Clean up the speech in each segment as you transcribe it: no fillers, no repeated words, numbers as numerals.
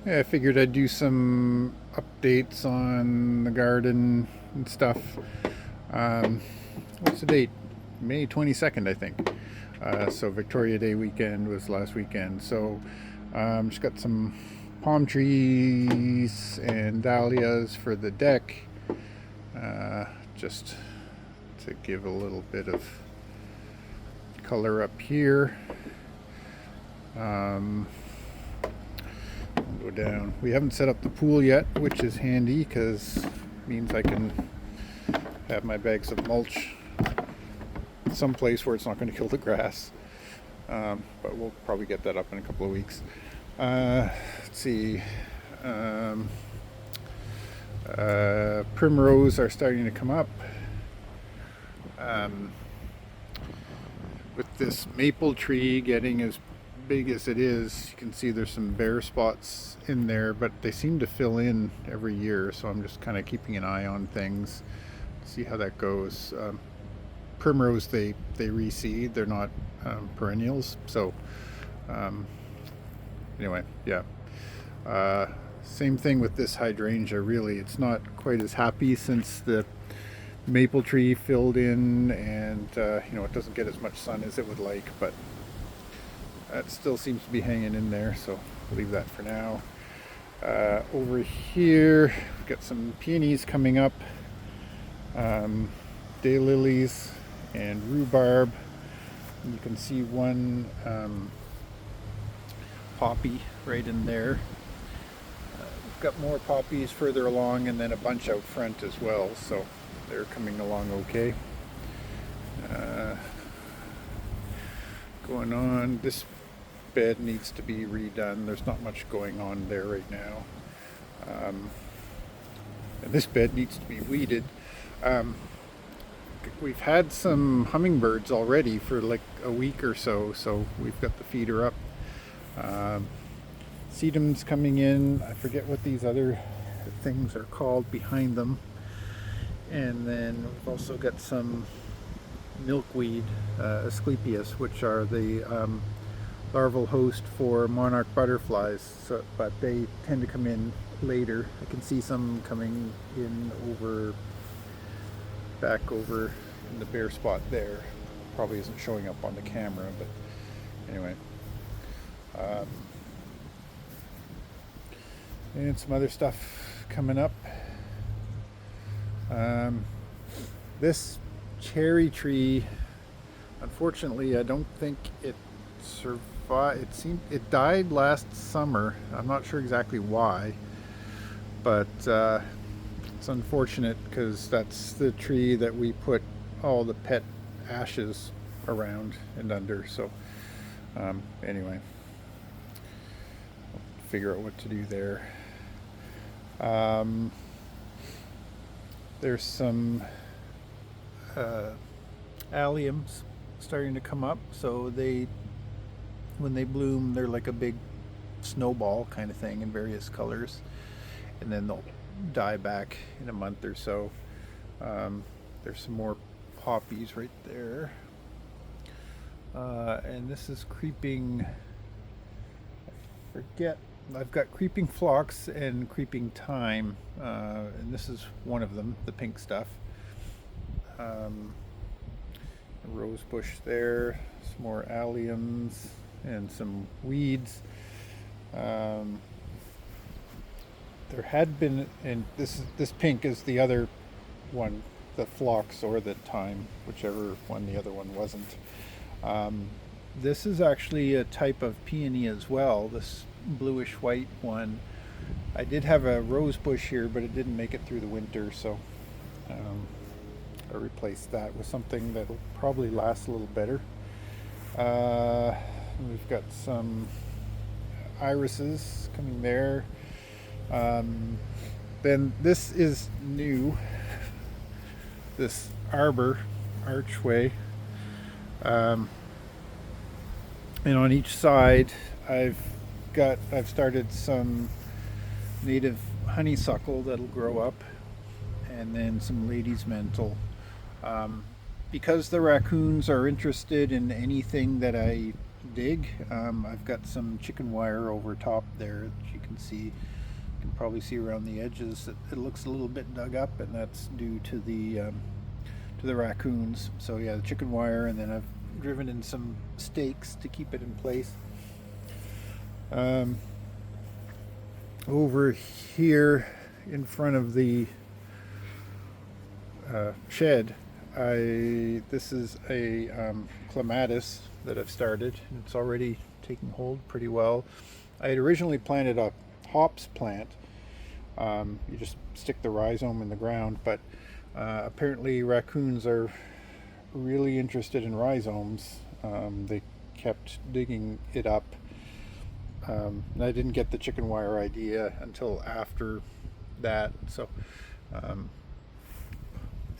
Yeah, I figured I'd do some updates on the garden and stuff. Um, what's the date? May 22nd, I think. So Victoria Day weekend was last weekend. So just got some palm trees and dahlias for the deck, just to give a little bit of color up here. Um, go down. We haven't set up the pool yet, which is handy because it means I can have my bags of mulch someplace where it's not going to kill the grass. But we'll probably get that up in a couple of weeks. Let's see. Um, Primrose are starting to come up. Um, with this maple tree getting as big as it is, you can see there's some bare spots in there, but they seem to fill in every year. So I'm just kind of keeping an eye on things, see how that goes. Primrose, they reseed; they're not perennials. So anyway, yeah. Same thing with this hydrangea. Really, it's not quite as happy since the maple tree filled in, and it doesn't get as much sun as it would like, but that still seems to be hanging in there, so I'll leave that for now. Over here, we've got some peonies coming up, daylilies and rhubarb. You can see one poppy right in there. We've got more poppies further along, and then a bunch out front as well, so they're coming along okay. Going on, this bed needs to be redone. There's not much going on there right now. And this bed needs to be weeded. We've had some hummingbirds already for like a week or so, so we've got the feeder up. Sedum's coming in. I forget what these other things are called behind them. And then we've also got some milkweed, Asclepias, which are the larval host for monarch butterflies, but they tend to come in later. I can see some coming in back over in the bare spot there. Probably isn't showing up on the camera, but anyway. And some other stuff coming up. This cherry tree, unfortunately, I don't think it survived. It died last summer. I'm not sure exactly why, but it's unfortunate because that's the tree that we put all the pet ashes around and under. So anyway, I'll figure out what to do there. There's some alliums starting to come up, so when they bloom, they're like a big snowball kind of thing in various colors, and then they'll die back in a month or so. There's some more poppies right there, and this is creeping. I forget. I've got creeping phlox and creeping thyme, and this is one of them, the pink stuff. A rose bush there, some more alliums, and some weeds. There had been, and this pink is the other one, the phlox or the thyme, whichever one the other one wasn't. This is actually a type of peony as well, this bluish white one. I did have a rose bush here, but it didn't make it through the winter, so I replaced that with something that'll probably last a little better. We've got some irises coming there. Then this is new, this arbor archway. And on each side I've started some native honeysuckle that'll grow up, and then some lady's mantle. Because the raccoons are interested in anything that I dig. I've got some chicken wire over top there that you can see. You can probably see around the edges that it looks a little bit dug up, and that's due to the raccoons. So yeah, the chicken wire, and then I've driven in some stakes to keep it in place. Over here in front of the shed, this is a clematis that I've started. It's already taking hold pretty well. I had originally planted a hops plant. You just stick the rhizome in the ground, but apparently raccoons are really interested in rhizomes. They kept digging it up. And I didn't get the chicken wire idea until after that. So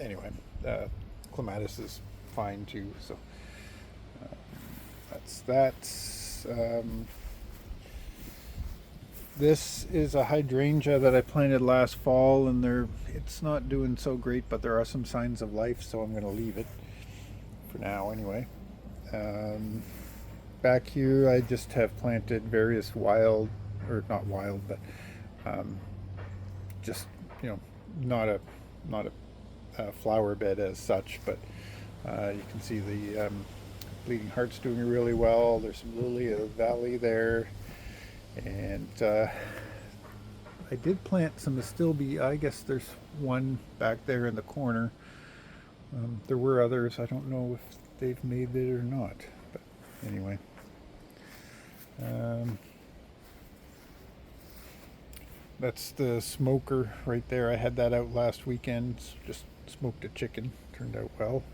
anyway, clematis is fine too. So that's this is a hydrangea that I planted last fall, and it's not doing so great, but there are some signs of life, so I'm going to leave it for now anyway. Back here I just have planted various wild, or not wild, but just, you know, not a flower bed as such, but you can see the bleeding heart's doing really well. There's some lily of the valley there, and I did plant some astilbe. I guess there's one back there in the corner. There were others. I don't know if they've made it or not, but anyway. That's the smoker right there. I had that out last weekend. Just smoked a chicken. Turned out well.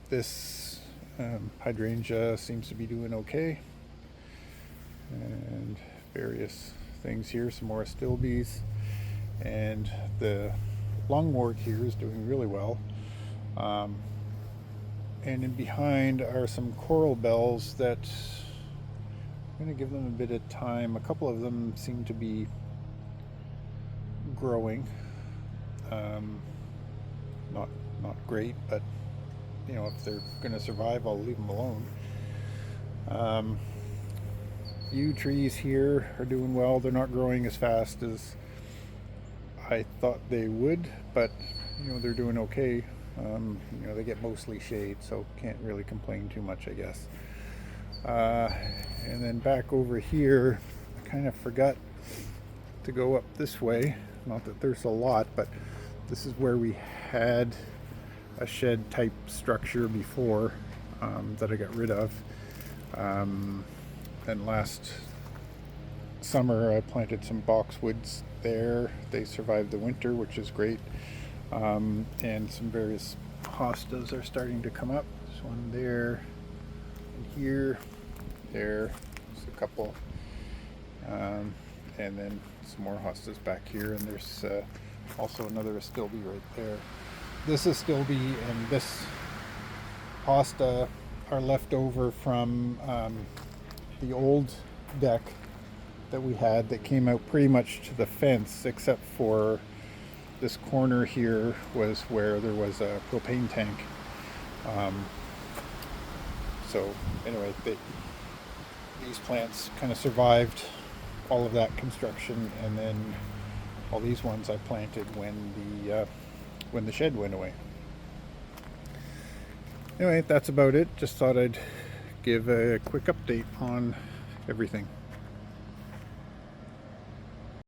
This hydrangea seems to be doing okay. And various things here. Some more astilbes. And the lungwort here is doing really well. And in behind are some coral bells that I'm going to give them a bit of time. A couple of them seem to be growing. Not great, but you know, if they're going to survive, I'll leave them alone. Yew trees here are doing well. They're not growing as fast as I thought they would, but you know, they're doing okay. You know, they get mostly shade, so can't really complain too much, I guess. And then back over here, I kind of forgot to go up this way. Not that there's a lot, but this is where we had a shed type structure before that I got rid of. And last summer I planted some boxwoods there. They survived the winter, which is great. And some various hostas are starting to come up. There's one there, and here, there's a couple, and then some more hostas back here, and there's also another astilbe right there. This astilbe and this hosta are left over from the old deck that we had that came out pretty much to the fence, except for this corner here was where there was a propane tank. So anyway, these plants kind of survived all of that construction, and then all these ones I planted when the shed went away. Anyway, that's about it. Just thought I'd give a quick update on everything.